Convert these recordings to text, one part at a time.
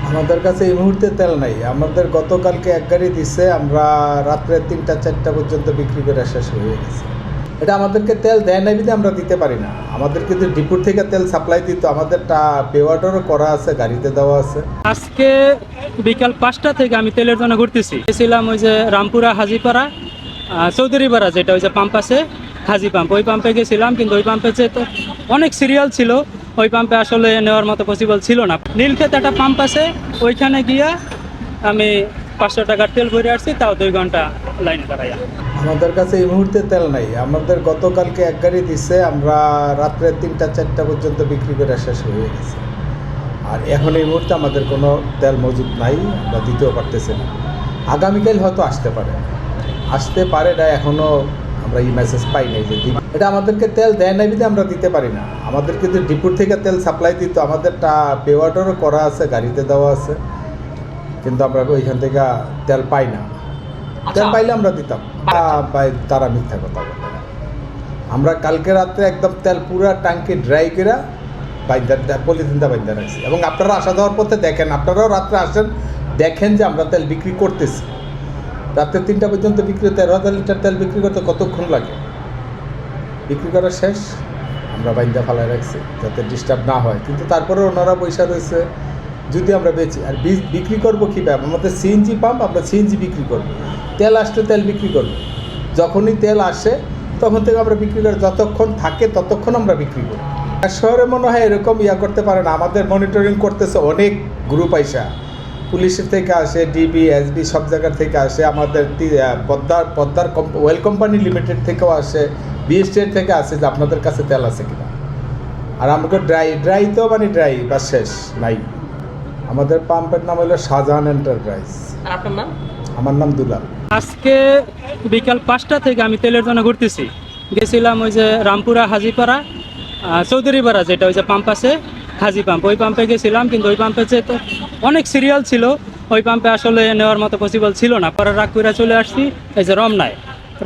আমাদের কাছে এই মুহূর্তে তেল নাই। আমাদের গতকালকে এক গাড়ি দিচ্ছে, আমরা রাত্রে ৩টা-৪টা পর্যন্ত বিক্রি করে শেষ হয়ে গেছে। এটা আমাদেরকে তেল দেয় নাই বিধে আমরা দিতে পারি না। আমাদের কিন্তু ডিপুর থেকে তেল সাপ্লাই দিত, আমাদেরটা পে অর্ডারও করা আছে, গাড়িতে দেওয়া আছে। আজকে বিকাল 5টা থেকে আমি তেলের জন্য ঘুরতেছি। গেছিলাম ওই যে রামপুরা হাজিপাড়া চৌধুরীপাড়া, যেটা ওই যে পাম্প আছে হাজি পাম্প, ওই পাম্পে গেছিলাম। কিন্তু ওই পাম্পে যে তো অনেক সিরিয়াল ছিল, ওই পাম্পে আসলে নেওয়ার মতো পসিবল ছিল না। নীলক্ষেত একটা পাম্প আছে, ওইখানে গিয়া আমি 500 টাকার তেল ভরে আসছি, তাও 2 ঘন্টা লাইনে দাঁড়াইয়া। আমাদের কাছে এই মুহূর্তে তেল নাই। আমাদের গতকালকে এক গাড়ি দিচ্ছে, আমরা রাত্রে 3টা-4টা পর্যন্ত বিক্রি করে শেষ হয়ে গেছে। আর এখন এই মুহূর্তে আমাদের কোনো তেল মজুদ নাই, আমরা দিতেও পারতেছি না। আগামীকাল হয়তো আসতে পারে না, এখনও আমরা এই মেসেজ পাই নাই যে এটা আমাদেরকে তেল দেয় নাই বিধে আমরা দিতে পারি না। আমাদের কিন্তু ডিপুর থেকে তেল সাপ্লাই দিত, আমাদেরটা পে অর্ডারও করা আছে, গাড়িতে দেওয়া আছে, কিন্তু আমরা ওইখান থেকে তেল পাই না। তেল পাইলে আমরা দিতাম। তারা মিথ্যা কথা বলে। আমরা কালকে রাত্রে একদম তেল পুরা ট্যাঙ্কি ড্রাই করে পলিথিনটা বাইন্দা রাখছি। এবং আপনারা আসা যাওয়ার পথে দেখেন, আপনারাও রাত্রে আসেন, দেখেন যে আমরা তেল বিক্রি করতেছি। রাত্রে 3টা পর্যন্ত বিক্রি, 13,000 লিটার তেল বিক্রি করতে কতক্ষণ লাগে? বিক্রি করা শেষ, আমরা বাইন্দা ফালায় রাখছি যাতে ডিস্টার্ব না হয়। কিন্তু তারপরে ওনারা পয়সা রয়েছে, যদি আমরা বেচি আর বিক্রি করবো কীভাবে? আমাদের সিএনজি পাম্প, আমরা সিএনজি বিক্রি করবো। তেল আসলে তেল বিক্রি করবো, যখনই তেল আসে তখন থেকে আমরা বিক্রি করি, যতক্ষণ থাকে ততক্ষণ আমরা বিক্রি করি। আর শহরে মনে হয় এরকম করতে পারে না। আমাদের মনিটরিং করতেছে অনেক গ্রুপ আইসা, পুলিশের থেকে আসে, ডিবি, এসবি, সব জায়গার থেকে আসে, আমাদের পদ্মার ওয়েল কোম্পানি লিমিটেড থেকেও আসে, বিএসটির থেকে আসে যে আপনাদের কাছে তেল আছে কিনা। আর আমাকে ড্রাই তো ড্রাই বা শেষ নাই। আমাদের পাম্পের নাম হলো শাহজাহান এন্টারপ্রাইজ। আর আপনার নাম? আমার নাম দুলাল। আজকে বিকাল 5টা থেকে আমি তেলের জন্য ঘুরতেছি। গেছিলাম ওই যে রামপুরা হাজিপাড়া চৌধুরীপাড়া, যেটা ওই যে পাম্প আছে হাজি পাম্প, ওই পাম্পে গেছিলাম। কিন্তু ওই পাম্পে যে তো অনেক সিরিয়াল ছিল, ওই পাম্পে আসলে নেওয়ার মতো পসিবল ছিল না। পরে রাগ করে চলে আসছি এই যে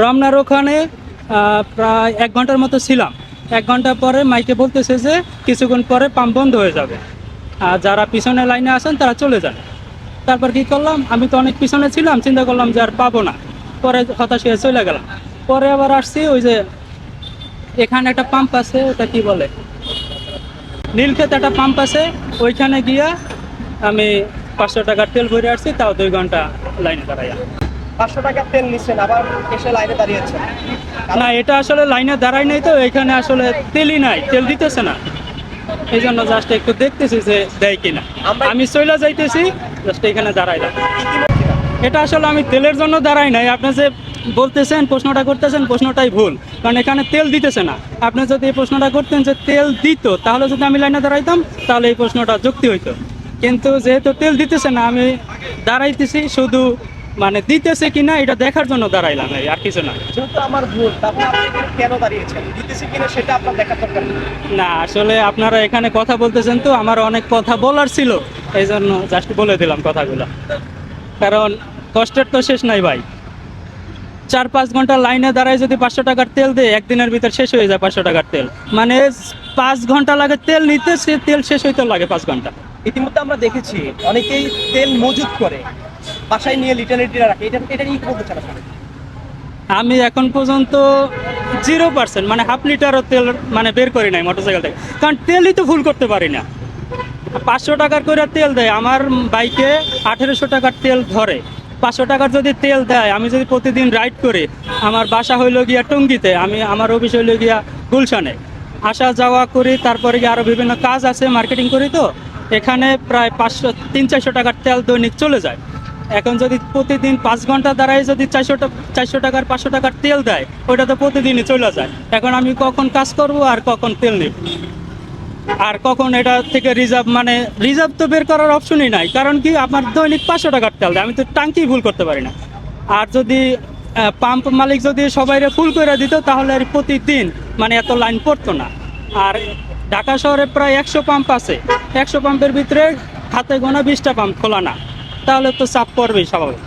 রমনার ওখানে প্রায় 1 ঘন্টার মতো ছিলাম। 1 ঘন্টা পরে মাইকে বলতেছে যে কিছুক্ষণ পরে পাম্প বন্ধ হয়ে যাবে, আর যারা পিছনে লাইনে আসেন তারা চলে যান। তারপর কি করলাম, আমি তো অনেক পিছনে ছিলাম, চিন্তা করলাম যে আর পাবো না, পরে হতাশ হয়ে চলে গেলাম। পরে আবার আসছি, ওই যে এখানে একটা পাম্প আছে, ওটা কি বলে, নীলক্ষেত একটা পাম্প আছে, ওইখানে গিয়া আমি 500 টাকার তেল ভরে আসছি, তাও 2 ঘন্টা লাইনে দাঁড়াইয়া। 500 টাকার তেল নিচ্ছেন, আবার এসে লাইনে দাঁড়িয়েছেন? না, এটা আসলে লাইনে দাঁড়াই নাই, তো এখানে আসলে তেলই নাই, তেল দিতেছে না। এই জন্য জাস্ট একটু দেখতেছি যে দেয় কিনা। আমি চলে যাইতেছি, জাস্ট এখানে দাঁড়াইলাম। এটা আসলে আমি তেলের জন্য দাঁড়াই নাই। আপনি যে বলতেছেন, প্রশ্নটা করতেছেন, প্রশ্নটাই ভুল, কারণ এখানে তেল দিতেছে না। আপনি যদি এই প্রশ্নটা করতেন যে তেল দিত, তাহলে যদি আমি লাইনে দাঁড়াইতাম, তাহলে এই প্রশ্নটা যুক্তি হইতো। কিন্তু যেহেতু তেল দিতেছে না, আমি দাঁড়াইতেছি শুধু দিতেছে কিনা এটা দেখার জন্য দাঁড়াইলাম, আর কিছু না। যেহেতু আমার ভুল, তারপরে আপনি কেন দাঁড়িয়েছেন? দিতেছে কিনা সেটা আপনার দেখার দরকার নেই। না, আসলে আপনারা এখানে কথা বলতেছেন, তো আমার অনেক কথা বলার ছিল, এই জন্য জাস্ট বলে দিলাম কথাগুলো। কারণ কষ্টের তো শেষ নাই ভাই। 4-5 ঘন্টা লাইনে দাঁড়ায় যদি 500 টাকার তেল দেয়, একদিনের ভিতর শেষ হয়ে যায় 500 টাকার তেল। 5 ঘন্টা লাগে তেল নিতে, সে তেল শেষ হইতে লাগে 5 ঘন্টা। ইতিমধ্যে আমরা দেখেছি অনেকেই তেল মজুত করে বাসায় নিয়ে লিটার রাখে, এটা নিয়ে কি বলতে চান? আমি এখন পর্যন্ত 0% হাফ লিটারও তেল বের করি নাই মোটরসাইকেল থেকে, কারণ তেলই তো ফুল করতে পারি না। 500 টাকার করে তেল দেয়, আমার বাইকে 1800 টাকার তেল ধরে। 500 টাকার যদি তেল দেয়, আমি যদি প্রতিদিন রাইড করি, আমার বাসা হইল গিয়া টঙ্গীতে, আমার অফিস হইল গিয়া গুলশানে, আসা যাওয়া করি, তারপরে গিয়ে আরও বিভিন্ন কাজ আছে, মার্কেটিং করি, তো এখানে প্রায় 300-400 টাকার তেল দৈনিক চলে যায়। এখন যদি প্রতিদিন 5 ঘন্টা দাঁড়ায় যদি 400 টাকার 500 টাকার তেল দেয়, ওইটা তো প্রতিদিনই চলে যায়। এখন আমি কখন কাজ করব আর কখন তেল নেব, আর কখন এটা থেকে রিজার্ভ তো বের করার অপশনই নাই। কারণ কি, আমার দৈনিক 500 টাকার তেল দেয়, আমি তো ট্যাঙ্কি ফুল করতে পারি না। আর যদি পাম্প মালিক যদি সবাইরে ফুল করে দিত, তাহলে আর প্রতিদিন এত লাইন পড়তো না। আর ঢাকা শহরে প্রায় 100 পাম্প আছে, 100 পাম্পের ভিতরে হাতে গোনা 20টা পাম্প খোলা না, তাহলে তো চাপ পড়বেই স্বাভাবিক।